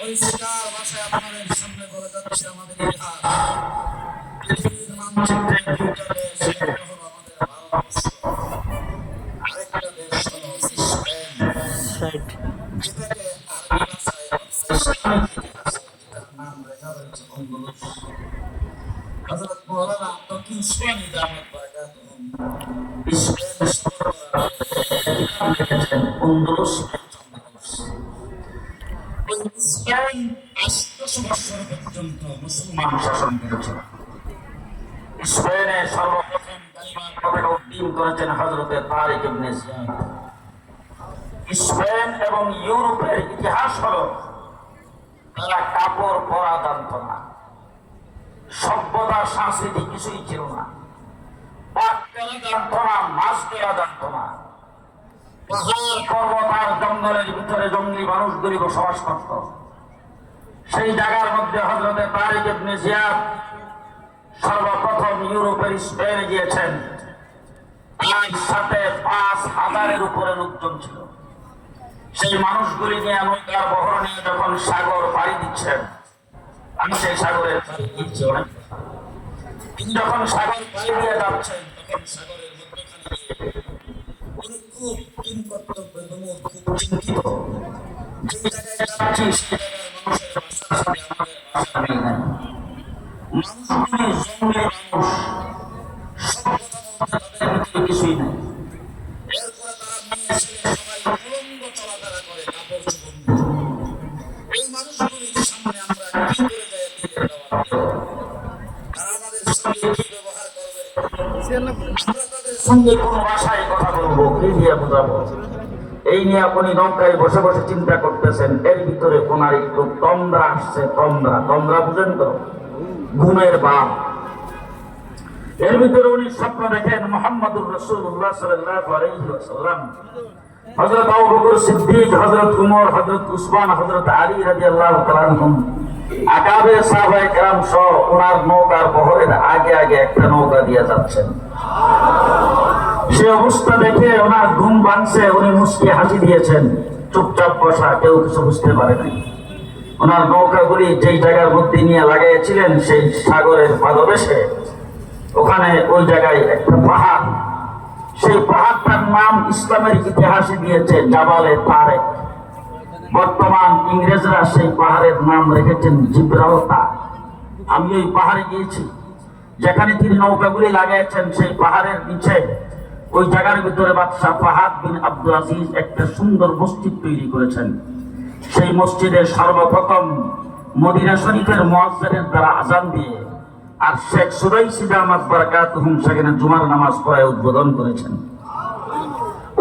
ওই শিকার ভাষায় আপনাদের সামনে বলে যাচ্ছে আমাদের ইতিহাস। পৃথিবীর মানচিত্রে দুইটা দেশ, একটা হলো আমাদের ভারতবর্ষ, আরেকটা দেশ হলো স্পেন, যেটাকে আরবি ভাষায় ইসলামিক ইতিহাসে যেটার নাম লেখা রয়েছে অন্দলুস। হযরত মাওলানা তকি উসমানী দামাত বারাকাতুহুম স্পেন সফর করার কিতাব লিখেছেন অন্দলুস। স্পেন 800 বছর পর্যন্ত মুসলমান শাসন করেছিল। স্পেনে সর্বপ্রথম কালিমার পতাকা উড্ডীন করেছেন হযরত তারিক ইবনে জিয়াদ। স্পেন এবং ইউরোপের ইতিহাস হলো তারা কাপড় পরা জানত না, সভ্যতা সংস্কৃতি কিছুই ছিল না, পাক করা জানত না, মাছ ধরা জানত না। পাহাড় পর্বত আর জঙ্গলের ভিতরে জঙ্গলি মানুষগুলি বসবাস করত। সেই জায়গার মধ্যে হযরত তারিক ইবনে জিয়াদ সর্বপ্রথম ইউরোপের স্পেনে গিয়েছেন। তার সাথে 5000-এর উপরে লোকজন ছিল। সেই মানুষগুলি নিয়ে নৌকার বহর নিয়ে যখন সাগর পাড়ি দিচ্ছেন, আমি সেই সাগরের পাড়ি দিচ্ছি অনেক। তিনি যখন সাগর পাড়ি দিয়ে যাচ্ছেন, তখন সাগরের মধ্যখানে উনি খুব কিংকর্তব্যবিমূঢ়, খুব চিন্তিত। যে জায়গায় যাচ্ছি সেই জায়গার মানুষের ভাষার সাথে আমাদের ভাষা মিল নাই। মানুষগুলি জঙ্গলি মানুষ, সভ্যতা বলতে তাদের ভিতরে কিছুই নাই। এরপরে তারা মেয়ে ছেলে সবাই উলঙ্গ চলাফেরা করে, কাপড় চোপড় নিয়ে। এই মানুষগুলির সামনে আমরা কি করে যায় দিনের দাওয়াত দেব? তারা আমাদের সঙ্গে কি ব্যবহার করবে? আমরা তাদের সঙ্গে কোন ভাষায় কথা বলবো, কি দিয়ে বোঝাবো? এই নিয়ে আপনি নৌকায় বসে বসে চিন্তা করতেছেন। এর ভিতরে ওনার একটু তন্দ্রা আসছে। তন্দ্রা বুঝেন তো? ঘুমের বাপ। এর ভিতরে উনি স্বপ্ন দেখেন মুহাম্মদুর রাসূলুল্লাহ সাল্লাল্লাহু আলাইহি ওয়াসাল্লাম, হযরত আবু বকর সিদ্দিক, হযরত উমর, হযরত উসমান, হযরত আলী রাদিয়াল্লাহু তাআলা আনহুম, আকাবের সাহাবায়ে কেরাম সহ ওনার নৌকার বহরের আগে আগে একটা নৌকা দিয়ে যাচ্ছেন। সে অবস্থা দেখে ওনার ঘুম ভাঙছে। উনি মুস্কি হাসি দিয়েছেন, চুপচাপ বসা, কেউ কিছু বুঝতে পারে নাই। ওনার নৌকাগুলি যেই জায়গার মধ্যে নিয়ে লাগাইছিলেন সেই সাগরের পাদদেশে, ওখানে ওই জায়গায় একটা পাহাড়, সেই পাহাড়টার নাম ইসলামের ইতিহাসে দিয়েছে জাবালে তারেক। বর্তমান ইংরেজরা সেই পাহাড়ের নাম রেখেছেন জিব্রাল্টার। আমি ওই পাহাড়ে গিয়েছি, যেখানে তিনি নৌকাগুলি লাগাইছেন সেই পাহাড়ের নিচে ওই জায়গার ভিতরে বাদশাহ ফাহাদ বিন আব্দুল আজিজ একটা সুন্দর মসজিদ তৈরি করেছেন। সেই মসজিদে সর্বপ্রথম মদিনা শরীফের মুয়াজ্জিনের দ্বারা আযান দিয়ে আর শেখ সুরাইসি দামাত বারাকাতুহুম সেখানে জুমার নামাজ পড়ায় উদ্বোধন করেছেন।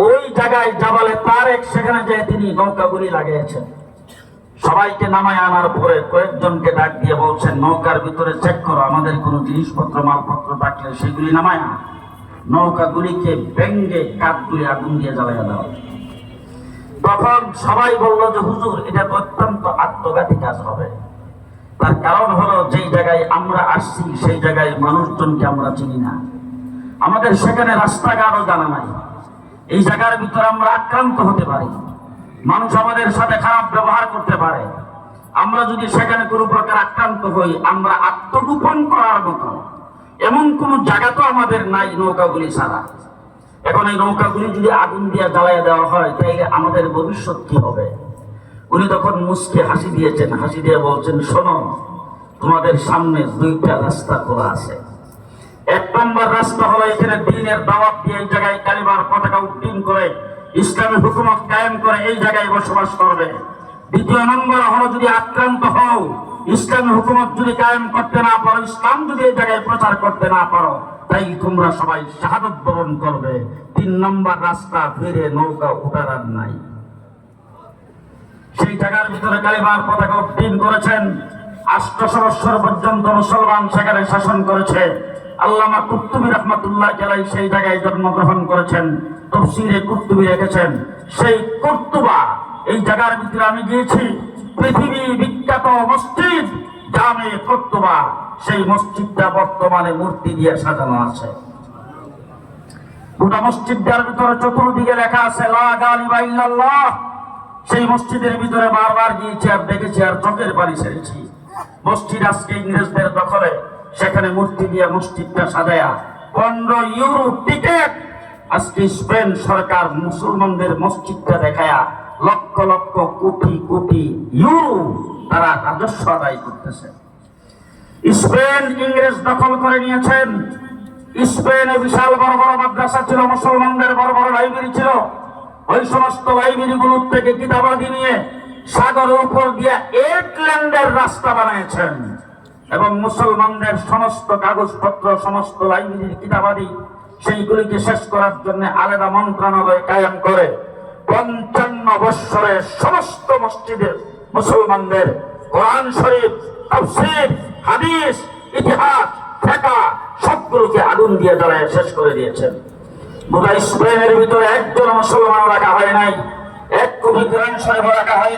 ওই জায়গায় জাবালে তারেক, সেখানে যে তিনি নৌকাগুলি লাগিয়েছেন। সবাইকে নামায় আনার পরে কয়েকজনকে ডাক দিয়ে বলছেন, নৌকার ভিতরে চেক করো, আমাদের কোনো জিনিসপত্র মালপত্র থাকলে সেগুলি নামায় না, নৌকাগুলিকে ভেঙ্গে কাঠগুলি আগুন দিয়ে জ্বালাইয়া দাও। তখন সবাই বলল যে হুজুর, এটা তো অত্যন্ত আত্মঘাতী কাজ হবে। তার কারণ হলো, যেই জায়গায় আমরা আসছি সেই জায়গায় মানুষজনকে আমরা চিনি না, আমাদের সেখানে রাস্তাঘাটও জানা নাই। এই জায়গার ভিতরে আমরা আক্রান্ত হতে পারি, মানুষ আমাদের সাথে খারাপ ব্যবহার করতে পারে। আমরা যদি সেখানে কোনো প্রকার আক্রান্ত হই, আমরা আত্মগোপন করার মতো এমন কোন জায়গা তো আমাদের নাই নৌকাগুলি ছাড়া। এখন এই নৌকাগুলি যদি আগুন দিয়ে জ্বালাইয়া দেওয়া হয়, তাইলে আমাদের ভবিষ্যৎ কি হবে? উনি তখন মুস্কি হাসি দিয়েছেন, হাসি দিয়ে বলছেন, শোনো, তোমাদের সামনে দুইটা রাস্তা খোলা আছে। এক নম্বর রাস্তা হলো এখানে দ্বীনের দাওয়াত দিয়ে এই জায়গায় কালিমার পতাকা উড্ডীন করে ইসলামী হুকুমত কায়েম করে এই জায়গায় বসবাস করবে। দ্বিতীয় নম্বর হলো, যদি আক্রান্ত হও, ইসলামী হুকুমত যদি কায়েম করতে না পারো, ইসলাম যদি এই জায়গায় প্রচার করতে না পারো, তাই তোমরা সবাই শাহাদাত বরণ করবে। 3 নম্বর রাস্তা, ফিরে নৌকা উঠার আর নাই। সেই জায়গার ভিতরে কালিমার পতাকা উড্ডীন করেছেন। 800 বছর পর্যন্ত মুসলমান সেখানে শাসন করেছে। আল্লামা কুতুবী রাহমাতুল্লাহ আলাইহি সেই জায়গায় জন্মগ্রহণ করেছেন, তাফসীরে কুতুবী রেখেছেন। সেই কুতুবা, এই জায়গার ভিতরে আমি গিয়েছি, পৃথিবী বিখ্যাত মসজিদ জামে কুতুবা, সেই মসজিদটা বর্তমানে মূর্তি দিয়ে সাজানো আছে। গোটা মসজিদটার ভিতরে চতুর্দিকে লেখা আছে লা গালিবা ইল্লাল্লাহ, সেই মসজিদের ভিতরে বারবার গিয়েছি আর দেখেছি আর চোখের পানি ছেড়েছি। মসজিদ আজকে ইংরেজদের দখলে, সেখানে মূর্তি দিয়ে মসজিদটা সাজায়া 15 ইউরো টিকিট আজকে স্পেন সরকার মুসলমানদের মসজিদটা দেখায়া লক্ষ লক্ষ কোটি কোটি ইউরো তারা রাজস্ব আদায় করতেছে। স্পেন ইংরেজ দখল করে নিয়েছেন। স্পেনে বিশাল বড় বড় মাদ্রাসা ছিল, মুসলমানদের বড় বড় লাইব্রেরি ছিল। ওই সমস্ত লাইব্রেরিগুলোর থেকে কিতাবাদি নিয়ে সাগরের উপর দিয়ে এটল্যান্ডের রাস্তা বানিয়েছেন এবং মুসলমানদের সমস্ত কাগজপত্র, সমস্ত লাইব্রেরির কিতাবাদি সেইগুলিকে শেষ করার জন্য আলাদা মন্ত্রণালয় কায়েম করে 55 বৎসরে সমস্ত মসজিদের মুসলমানদের কোরআন শরীফ, তাফসীর, হাদিস, ইতিহাস, ফিকহ সবগুলোকে আগুন দিয়ে জ্বালায় শেষ করে দিয়েছেন। গোটা স্পেনের ভিতরে একজন মুসলমান রাখা হয় নাই, 1 কোটি কোরআন শরীফ রাখা হয় নাই।